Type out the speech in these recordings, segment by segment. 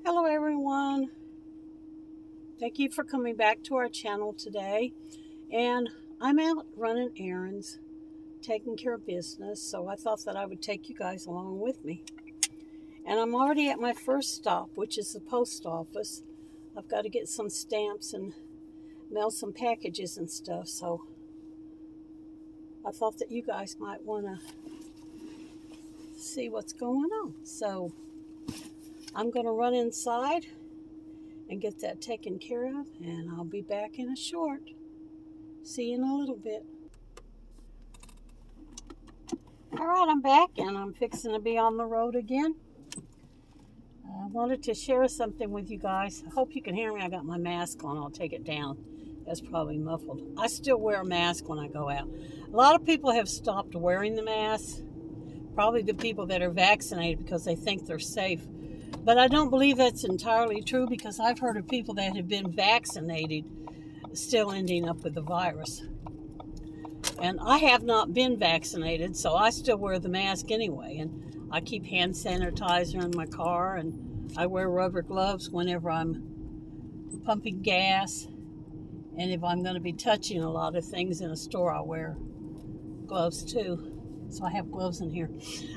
Hello everyone. Thank you for coming back to our channel today. And I'm out running errands, taking care of business, so I thought that I would take you guys along with me. And I'm already at my first stop, which is the post office. I've got to get some stamps and mail some packages and stuff, so I thought that you guys might want to see what's going on. So I'm going to run inside and get that taken care of, and I'll be back in a short. See you in a little bit. All right, I'm back, and I'm fixing to be on the road again. I wanted to share something with you guys. I hope you can hear me. I got my mask on. I'll take it down. That's probably muffled. I still wear a mask when I go out. A lot of people have stopped wearing the mask. Probably the people that are vaccinated because they think they're safe. But I don't believe that's entirely true, because I've heard of people that have been vaccinated still ending up with the virus. And I have not been vaccinated, so I still wear the mask anyway. And I keep hand sanitizer in my car, and I wear rubber gloves whenever I'm pumping gas. And if I'm going to be touching a lot of things in a store, I'll wear gloves too. So I have gloves in here.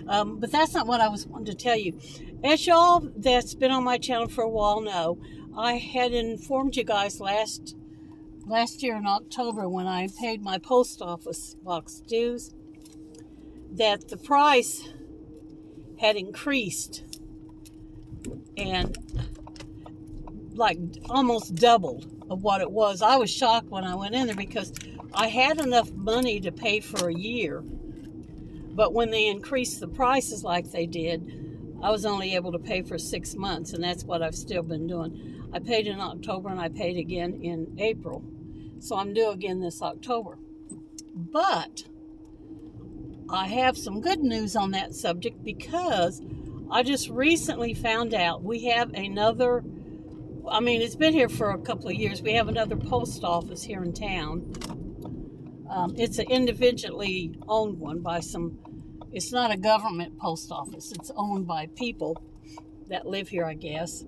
But that's not what I was wanting to tell you. As y'all that's been on my channel for a while know, I had informed you guys last year in October, when I paid my post office box dues, that the price had increased and like almost doubled of what it was. I was shocked when I went in there, because I had enough money to pay for a year. But when they increased the prices like they did, I was only able to pay for 6 months, and that's what I've still been doing. I paid in October, and I paid again in April. So I'm due again this October. But I have some good news on that subject, because I just recently found out we have another, it's been here for a couple of years. We have another post office here in town. It's an individually owned one by it's not a government post office. It's owned by people that live here, I guess.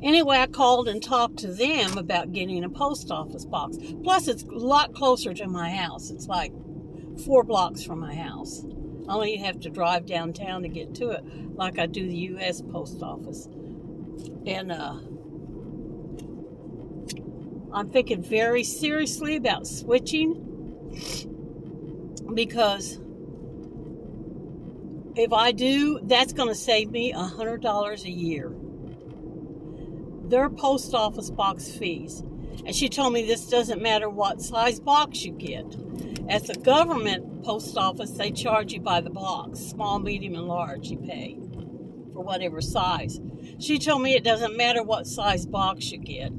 Anyway, I called and talked to them about getting a post office box. Plus, it's a lot closer to my house. It's like 4 blocks from my house. I only have to drive downtown to get to it, like I do the U.S. post office. And I'm thinking very seriously about switching, because if I do, that's going to save me $100 a year. Their post office box fees. And she told me this doesn't matter what size box you get. At the government post office, they charge you by the box. Small, medium, and large you pay for whatever size. She told me it doesn't matter what size box you get.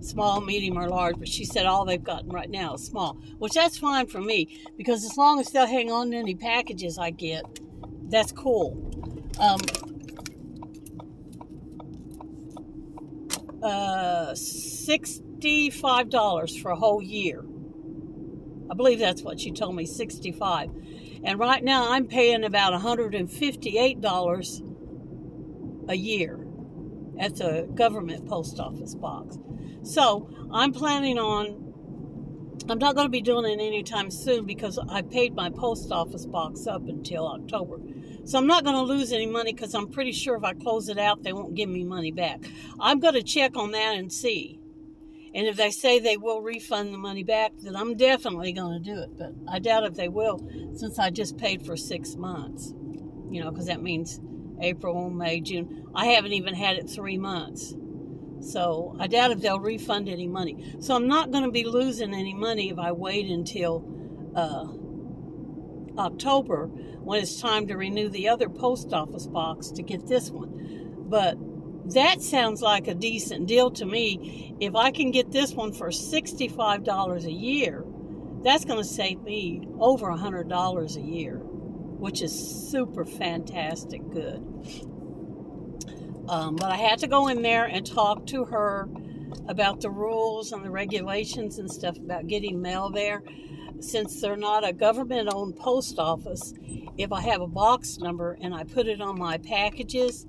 Small, medium, or large, but she said all they've gotten right now is small, which that's fine for me, because as long as they'll hang on to any packages I get, that's cool. $65 for a whole year. I believe that's what she told me, $65. And right now I'm paying about $158 a year at the government post office box. So I'm planning on, I'm not going to be doing it anytime soon, because I paid my post office box up until October. So I'm not going to lose any money, because I'm pretty sure if I close it out, they won't give me money back. I'm going to check on that and see. And if they say they will refund the money back, then I'm definitely going to do it. But I doubt if they will, since I just paid for 6 months. Because that means April, May, June. I haven't even had it 3 months. So I doubt if they'll refund any money. So I'm not going to be losing any money if I wait until October, when it's time to renew the other post office box to get this one. But that sounds like a decent deal to me. If I can get this one for $65 a year, that's going to save me over $100 a year, which is super fantastic good. But I had to go in there and talk to her about the rules and the regulations and stuff about getting mail there. Since they're not a government-owned post office, if I have a box number and I put it on my packages,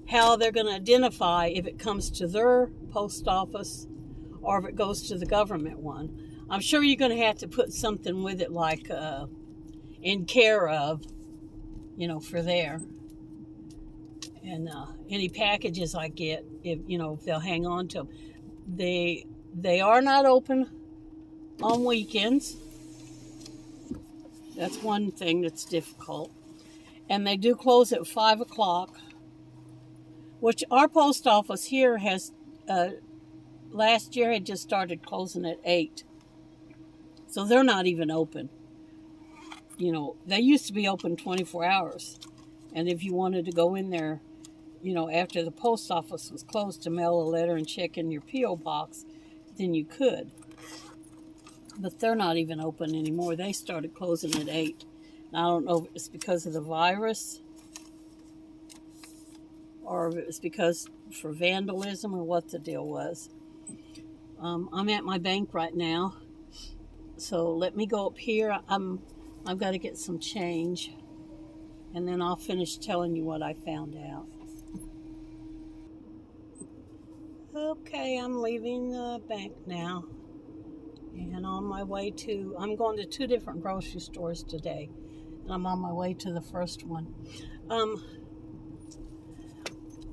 how they're going to identify if it comes to their post office or if it goes to the government one. I'm sure you're going to have to put something with it like in care of, for there. And any packages I get, if they'll hang on to them. They are not open on weekends. That's one thing that's difficult. And they do close at 5 o'clock, which our post office here has, last year had just started closing at 8. So they're not even open. They used to be open 24 hours. And if you wanted to go in there, after the post office was closed to mail a letter and check in your P.O. box, then you could. But they're not even open anymore. They started closing at 8. And I don't know if it's because of the virus or if it was because for vandalism or what the deal was. I'm at my bank right now. So let me go up here. I've got to get some change. And then I'll finish telling you what I found out. Okay, I'm leaving the bank now. And on my way I'm going to 2 different grocery stores today. And I'm on my way to the first one.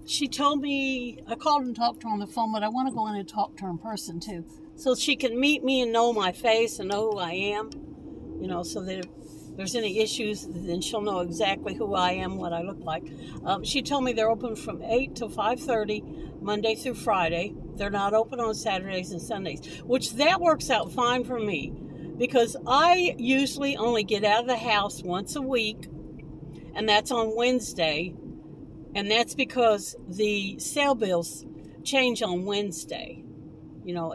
She told me, I called and talked to her on the phone, but I want to go in and talk to her in person too. So she can meet me and know my face and know who I am. So that if there's any issues, then she'll know exactly who I am, what I look like. She told me they're open from 8 to 5:30, Monday through Friday. They're not open on Saturdays and Sundays, which that works out fine for me because I usually only get out of the house once a week, and that's on Wednesday. And that's because the sale bills change on Wednesday.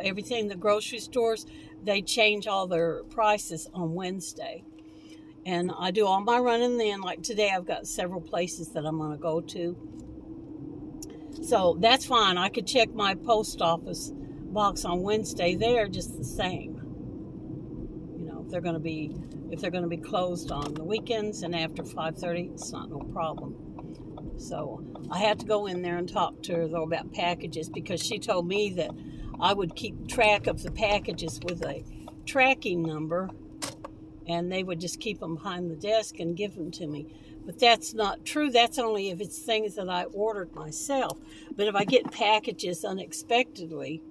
Everything, the grocery stores, they change all their prices on Wednesday. And I do all my running then. Like today, I've got several places that I'm going to go to. So that's fine. I could check my post office box on Wednesday there just the same. If they're going to be closed on the weekends and after 5:30, it's not no problem. So I had to go in there and talk to her though about packages because she told me that I would keep track of the packages with a tracking number and they would just keep them behind the desk and give them to me. But that's not true. That's only if it's things that I ordered myself. But if I get packages unexpectedly,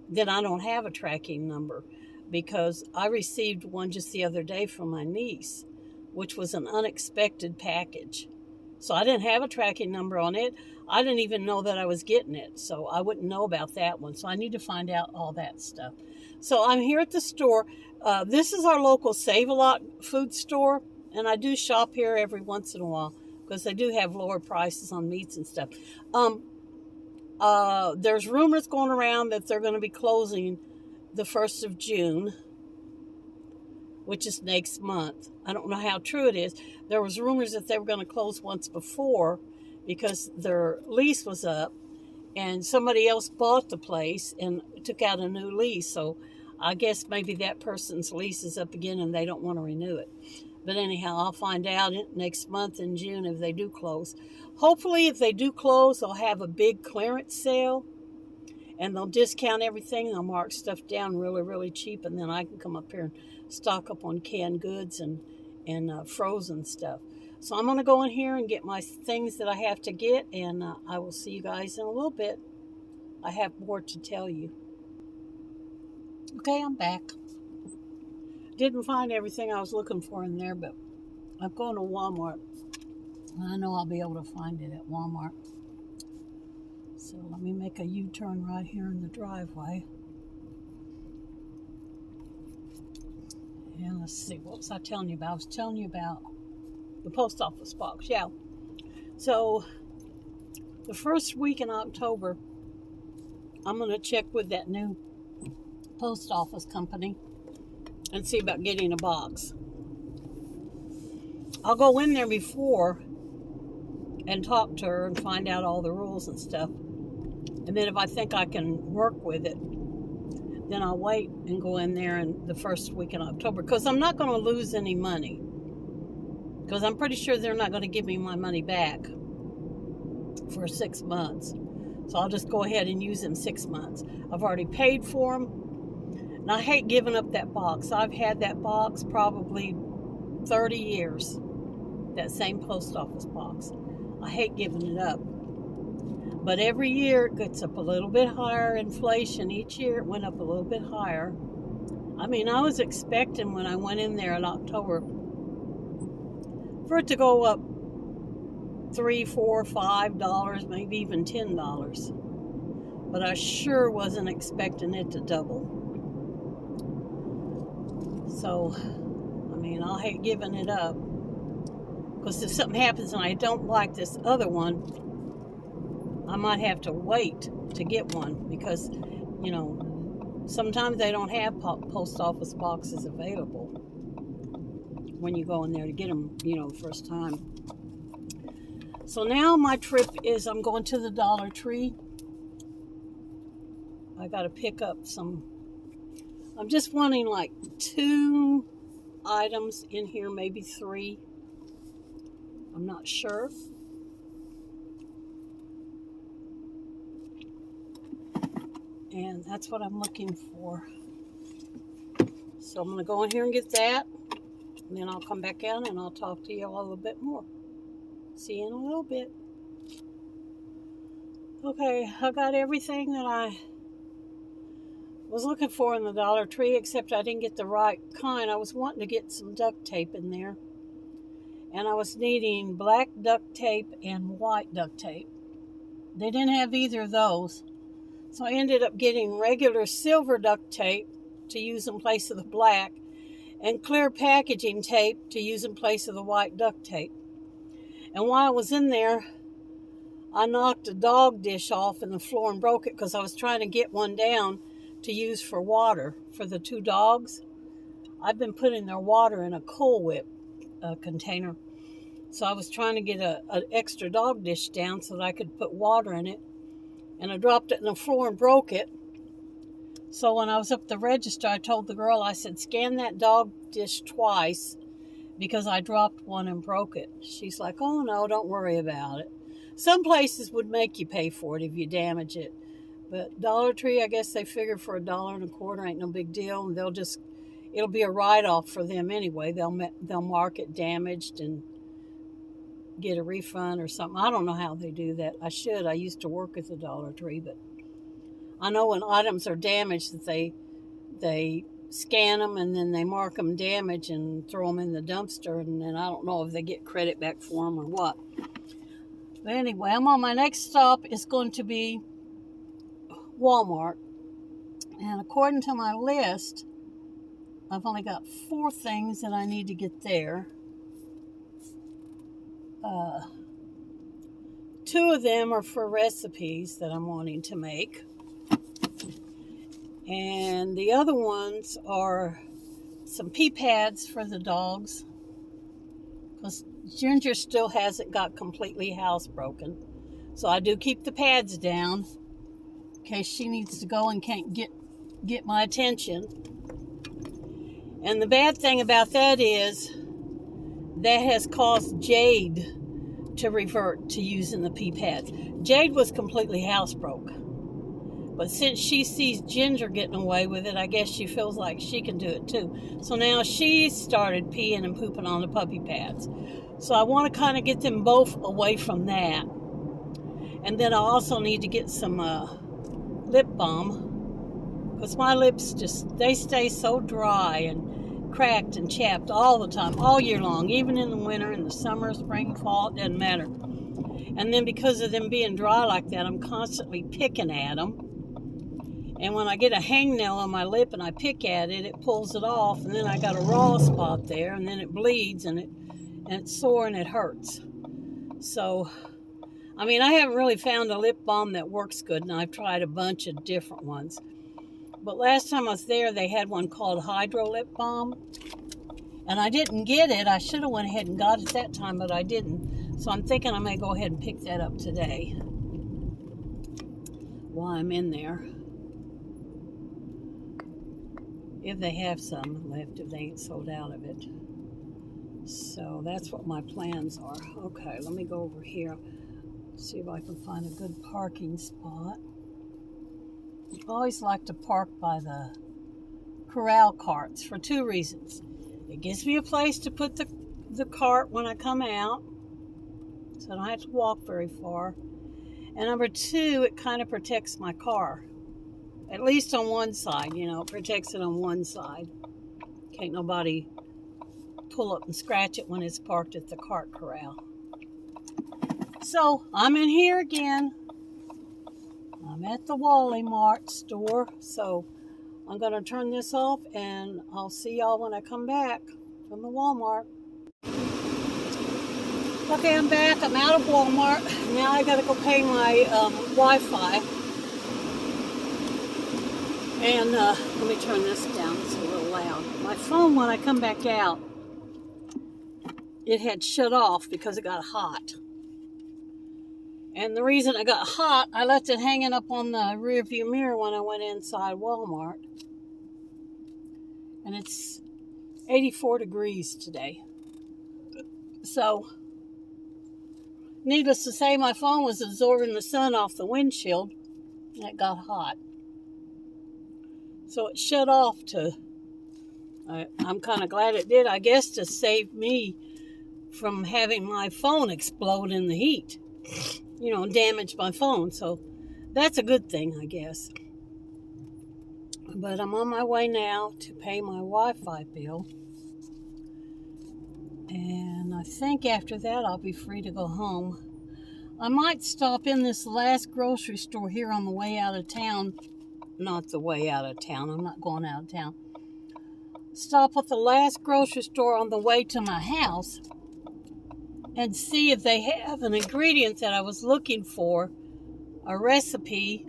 then I don't have a tracking number because I received one just the other day from my niece, which was an unexpected package. So I didn't have a tracking number on it. I didn't even know that I was getting it. So I wouldn't know about that one. So I need to find out all that stuff. So I'm here at the store. This is our local Save-A-Lot food store. And I do shop here every once in a while because they do have lower prices on meats and stuff. There's rumors going around that they're going to be closing the 1st of June, which is next month. I don't know how true it is. There was rumors that they were going to close once before because their lease was up and somebody else bought the place and took out a new lease. So I guess maybe that person's lease is up again and they don't want to renew it. But anyhow, I'll find out next month in June if they do close. Hopefully, if they do close, they'll have a big clearance sale and they'll discount everything. They'll mark stuff down really, really cheap, and then I can come up here and stock up on canned goods and frozen stuff. So I'm going to go in here and get my things that I have to get, and I will see you guys in a little bit. I have more to tell you. Okay, I'm back. Didn't find everything I was looking for in there, but I'm going to Walmart. I know I'll be able to find it at Walmart. So let me make a U-turn right here in the driveway. And let's see, what was I telling you about? I was telling you about the post office box, yeah. So the first week in October, I'm going to check with that new post office company and see about getting a box. I'll go in there before and talk to her and find out all the rules and stuff. And then if I think I can work with it, then I'll wait and go in there in the first week in October. Because I'm not going to lose any money. Because I'm pretty sure they're not going to give me my money back. for 6 months. So I'll just go ahead and use them 6 months. I've already paid for them. And I hate giving up that box. I've had that box probably 30 years. That same post office box. I hate giving it up. But every year it gets up a little bit higher. Inflation, each year it went up a little bit higher. I mean, I was expecting when I went in there in October for it to go up $3, $4, $5, maybe even $10. But I sure wasn't expecting it to double. So, I mean, I hate giving it up. Because if something happens and I don't like this other one, I might have to wait to get one. Because, you know, sometimes they don't have post office boxes available when you go in there to get them, you know, the first time. So now my trip is I'm going to the Dollar Tree. I got to pick up some. I'm just wanting like 2 items in here, maybe 3. I'm not sure. And that's what I'm looking for. So I'm going to go in here and get that. And then I'll come back out and I'll talk to you all a little bit more. See you in a little bit. Okay, I got everything that I was looking for in the Dollar Tree, except I didn't get the right kind. I was wanting to get some duct tape in there. And I was needing black duct tape and white duct tape. They didn't have either of those. So I ended up getting regular silver duct tape to use in place of the black and clear packaging tape to use in place of the white duct tape. And while I was in there, I knocked a dog dish off in the floor and broke it because I was trying to get one down to use for water for the 2 dogs. I've been putting their water in a Cool Whip container. So I was trying to get an extra dog dish down so that I could put water in it. And I dropped it on the floor and broke it. So when I was up at the register, I told the girl, I said, scan that dog dish twice because I dropped one and broke it. She's like, oh no, don't worry about it. Some places would make you pay for it if you damage it. But Dollar Tree, I guess they figure for $1.25 ain't no big deal. And it'll be a write-off for them anyway. They'll mark it damaged and get a refund or something. I don't know how they do that. I should. I used to work at the Dollar Tree, but I know when items are damaged that they scan them and then they mark them damaged and throw them in the dumpster, and then I don't know if they get credit back for them or what. But anyway, I'm on my next stop is going to be Walmart. And according to my list, I've only got 4 things that I need to get there. 2 of them are for recipes that I'm wanting to make. And the other ones are some pee pads for the dogs. Because Ginger still hasn't got completely housebroken. So I do keep the pads down in case she needs to go and can't get my attention. And the bad thing about that is that has caused Jade to revert to using the pee pads. Jade was completely housebroke. But since she sees Ginger getting away with it, I guess she feels like she can do it too. So now she started peeing and pooping on the puppy pads. So I want to kind of get them both away from that. And then I also need to get some lip balm. Because my lips they stay so dry and cracked and chapped all the time, all year long. Even in the winter, in the summer, spring, fall, it doesn't matter. And then because of them being dry like that, I'm constantly picking at them. And when I get a hangnail on my lip and I pick at it, it pulls it off, and then I got a raw spot there, and then it bleeds, and it's sore and it hurts. So, I mean, I haven't really found a lip balm that works good, and I've tried a bunch of different ones. But last time I was there, they had one called Hydro Lip Balm, and I didn't get it. I should have went ahead and got it that time, but I didn't. So I'm thinking I may go ahead and pick that up today while I'm in there. If they have some left, if they ain't sold out of it. So that's what my plans are. Okay, let me go over here. See if I can find a good parking spot. I always like to park by the corral carts for two reasons. It gives me a place to put the cart when I come out, so I don't have to walk very far. And number two, it kind of protects my car. At least on one side, you know, it protects it on one side. Can't nobody pull up and scratch it when it's parked at the cart corral. So, I'm in here again. I'm at the Wally Mart store, so I'm going to turn this off, and I'll see y'all when I come back from the Walmart. Okay, I'm back. I'm out of Walmart. Now I got to go pay my Wi-Fi. And let me turn this down. It's a little loud. My phone, when I come back out, it had shut off because it got hot. And the reason I got hot, I left it hanging up on the rear view mirror when I went inside Walmart. And it's 84 degrees today. So, needless to say, my phone was absorbing the sun off the windshield, and it got hot. So it shut off to, I'm kind of glad it did, I guess, to save me from having my phone explode in the heat. You know, damage my phone. So that's a good thing, I guess. But I'm on my way now to pay my Wi-Fi bill. And I think after that I'll be free to go home. I might stop in this last grocery store here on the way out of town. Not the way out of town. I'm not going out of town. Stop at the last grocery store on the way to my house and see if they have an ingredient that I was looking for, a recipe,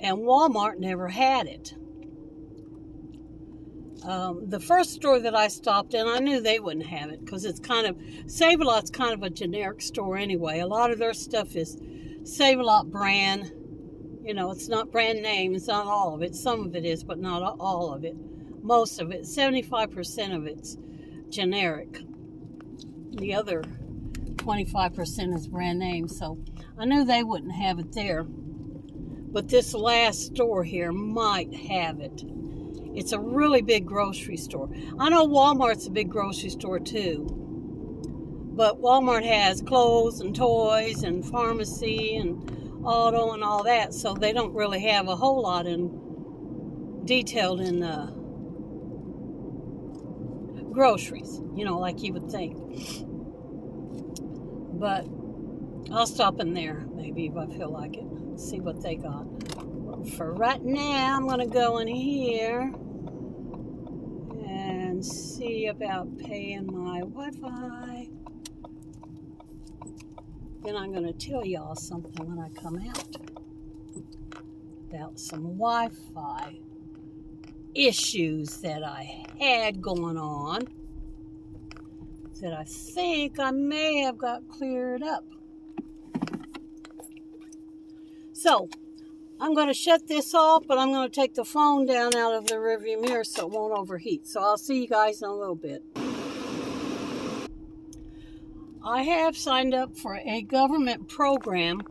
and Walmart never had it. The first store that I stopped in, I knew they wouldn't have it because it's kind of, Save-A-Lot's kind of a generic store anyway. A lot of their stuff is Save-A-Lot brand. You know, it's not brand name. It's not all of it. Some of it is, but not all of it. Most of it, 75% of it's generic. The other 25% is brand name. So I knew they wouldn't have it there. But this last store here might have it. It's a really big grocery store. I know Walmart's a big grocery store too. But Walmart has clothes and toys and pharmacy and auto and all that, so they don't really have a whole lot detailed in groceries, you know, like you would think. But I'll stop in there maybe if I feel like it, see what they got. For right now, I'm going to go in here and see about paying my Wi-Fi. Then I'm going to tell y'all something when I come out about some Wi-Fi issues that I had going on that I think I may have got cleared up. So, I'm going to shut this off, but I'm going to take the phone down out of the rearview mirror so it won't overheat. So I'll see you guys in a little bit. I have signed up for a government program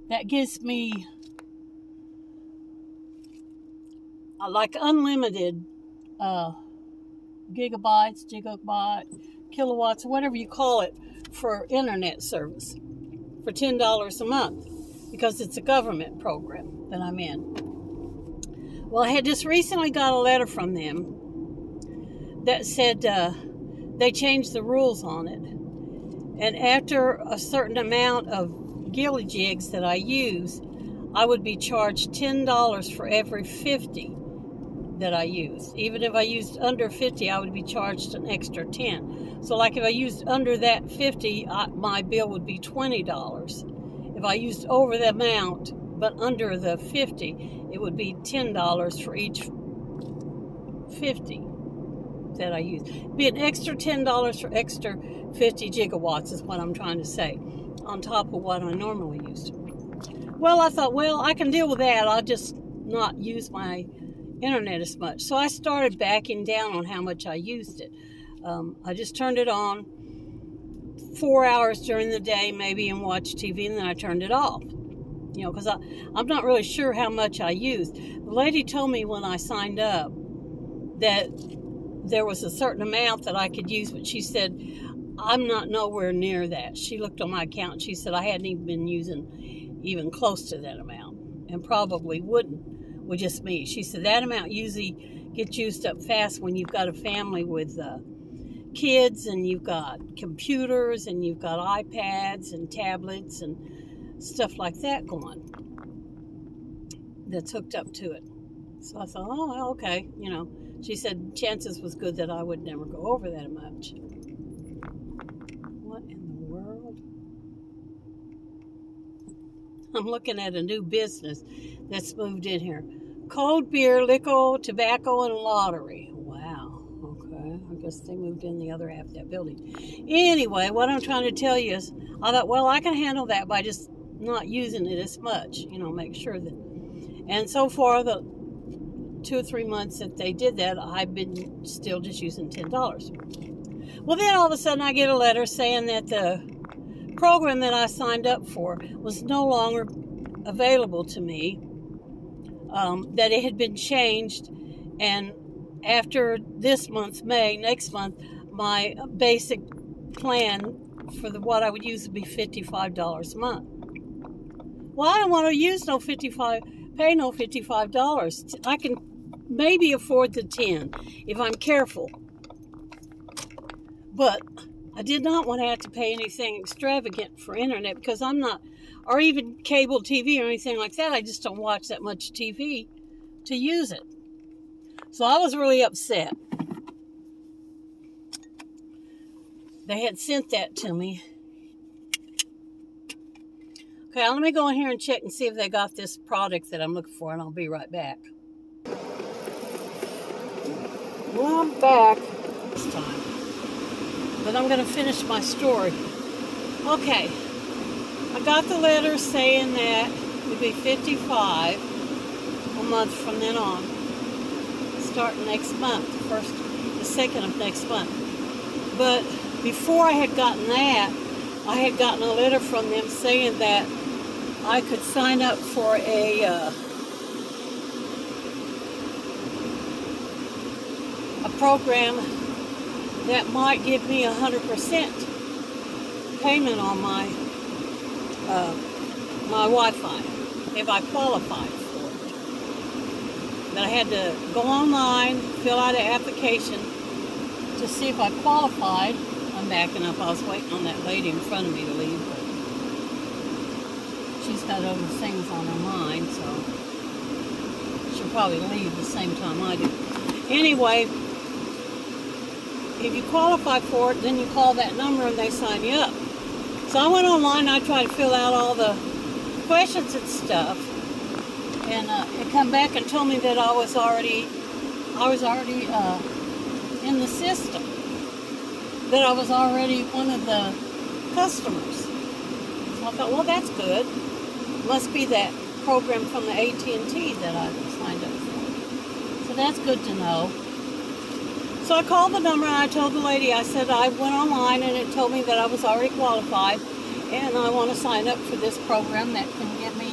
that gives me like unlimited gigabytes, kilowatts, whatever you call it, for internet service for $10 a month because it's a government program that I'm in. Well, I had just recently got a letter from them that said they changed the rules on it. And after a certain amount of gillijigs that I use, I would be charged $10 for every 50 that I used. Even if I used under 50, I would be charged an extra 10. So like if I used under that 50, my bill would be $20. If I used over the amount, but under the 50, it would be $10 for each 50 that I use. It'd be an extra $10 for extra 50 gigawatts is what I'm trying to say, on top of what I normally used. Well, I thought, well, I can deal with that. I'll just not use my internet as much. So I started backing down on how much I used it. I just turned it on 4 hours during the day maybe and watch TV, and then I turned it off. You know, because I'm not really sure how much I used. The lady told me when I signed up that there was a certain amount that I could use, but she said, I'm not nowhere near that. She looked on my account and she said I hadn't even been using even close to that amount, and probably wouldn't with just me. She said that amount usually gets used up fast when you've got a family with kids, and you've got computers, and you've got iPads and tablets and stuff like that going that's hooked up to it. So I thought, oh, okay, you know. She said chances was good that I would never go over that much. What in the world? I'm looking at a new business that's moved in here. Cold beer, liquor, tobacco, and lottery. Wow. Okay. I guess they moved in the other half of that building. Anyway, what I'm trying to tell you is, I thought, well, I can handle that by just not using it as much. You know, make sure that. And so far, the 2 or 3 months that they did that, I've been still just using $10. Well, then all of a sudden I get a letter saying that the program that I signed up for was no longer available to me, that it had been changed, and after this month's May, next month, my basic plan for what I would use would be $55 a month. Well, I don't want to use pay no $55. I can maybe afford the 10 if I'm careful. But I did not want to have to pay anything extravagant for internet, because I'm not, or even cable TV or anything like that. I just don't watch that much TV to use it. So I was really upset. They had sent that to me. Okay, let me go in here and check and see if they got this product that I'm looking for, and I'll be right back. Well, I'm back this time, but I'm going to finish my story. Okay, I got the letter saying that it would be $55 a month from then on, starting next month, the 2nd of next month. But before I had gotten that, I had gotten a letter from them saying that I could sign up for a program that might give me 100% payment on my Wi-Fi if I qualified for it. But I had to go online, fill out an application to see if I qualified. I'm backing up. I was waiting on that lady in front of me to leave, but she's got other things on her mind, so she'll probably leave the same time I do. Anyway, if you qualify for it, then you call that number and they sign you up. So I went online and I tried to fill out all the questions and stuff, and it come back and told me that I was already in the system, that I was already one of the customers. So I thought, well, that's good. Must be that program from the AT&T that I signed up for. So that's good to know. So I called the number and I told the lady, I said I went online and it told me that I was already qualified and I want to sign up for this program that can get me,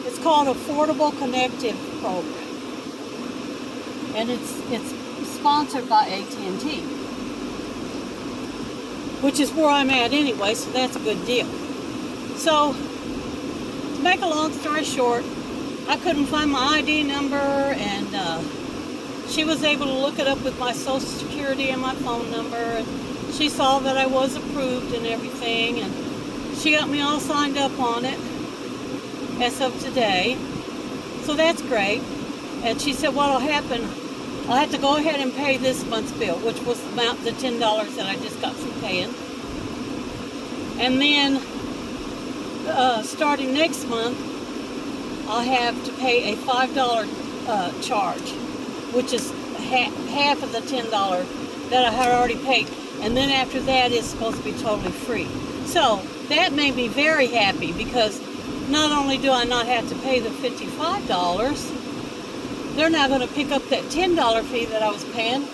it's called Affordable Connective Program. And it's sponsored by AT&T, which is where I'm at anyway, so that's a good deal. So, to make a long story short, I couldn't find my ID number, and she was able to look it up with my Social Security and my phone number, and she saw that I was approved and everything, and she got me all signed up on it as of today. So that's great. And she said what'll happen, I'll have to go ahead and pay this month's bill, which was the $10 that I just got through paying. And then, starting next month, I'll have to pay a $5 charge, which is half of the $10 that I had already paid. And then after that, it's supposed to be totally free. So that made me very happy, because not only do I not have to pay the $55, they're now going to pick up that $10 fee that I was paying,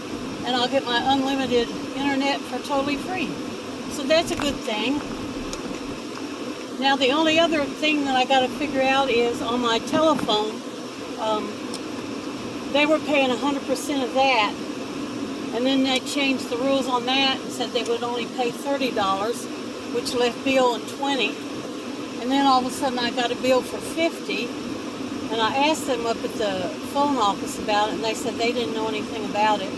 and I'll get my unlimited internet for totally free. So that's a good thing. Now the only other thing that I got to figure out is on my telephone, they were paying 100% of that, and then they changed the rules on that and said they would only pay $30, which left bill in $20. And then all of a sudden I got a bill for $50, and I asked them up at the phone office about it, and they said they didn't know anything about it.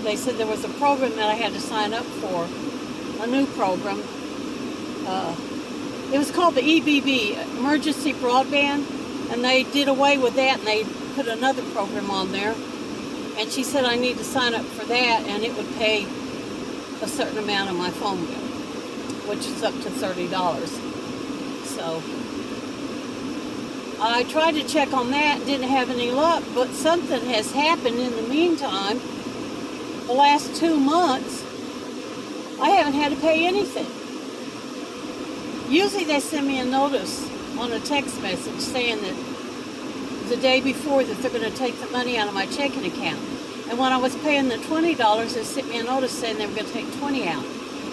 They said there was a program that I had to sign up for, a new program. It was called the EBB, Emergency Broadband, and they did away with that and they put another program on there. And she said I need to sign up for that, and it would pay a certain amount of my phone bill, which is up to $30. So I tried to check on that, didn't have any luck, but something has happened in the meantime. The last 2 months, I haven't had to pay anything. Usually they send me a notice on a text message saying that the day before that they're going to take the money out of my checking account. And when I was paying the $20, they sent me a notice saying they were going to take $20 out.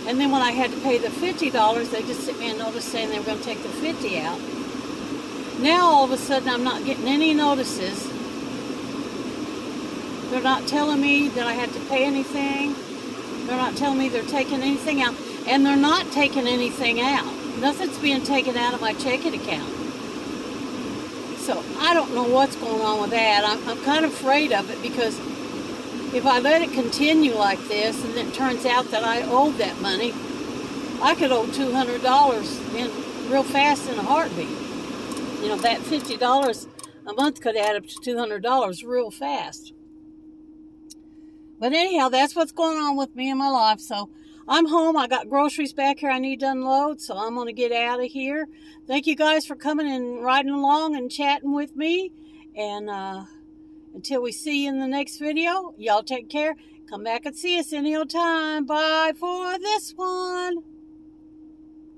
And then when I had to pay the $50, they just sent me a notice saying they were going to take the $50 out. Now all of a sudden I'm not getting any notices. They're not telling me that I had to pay anything. They're not telling me they're taking anything out. And they're not taking anything out. Nothing's being taken out of my checking account. So I don't know what's going on with that. I'm kind of afraid of it, because if I let it continue like this and it turns out that I owe that money, I could owe $200 in real fast in a heartbeat. You know, that $50 a month could add up to $200 real fast. But anyhow, that's what's going on with me in my life. So I'm home. I got groceries back here I need to unload, so I'm going to get out of here. Thank you guys for coming and riding along and chatting with me. And until we see you in the next video, y'all take care. Come back and see us any old time. Bye for this one.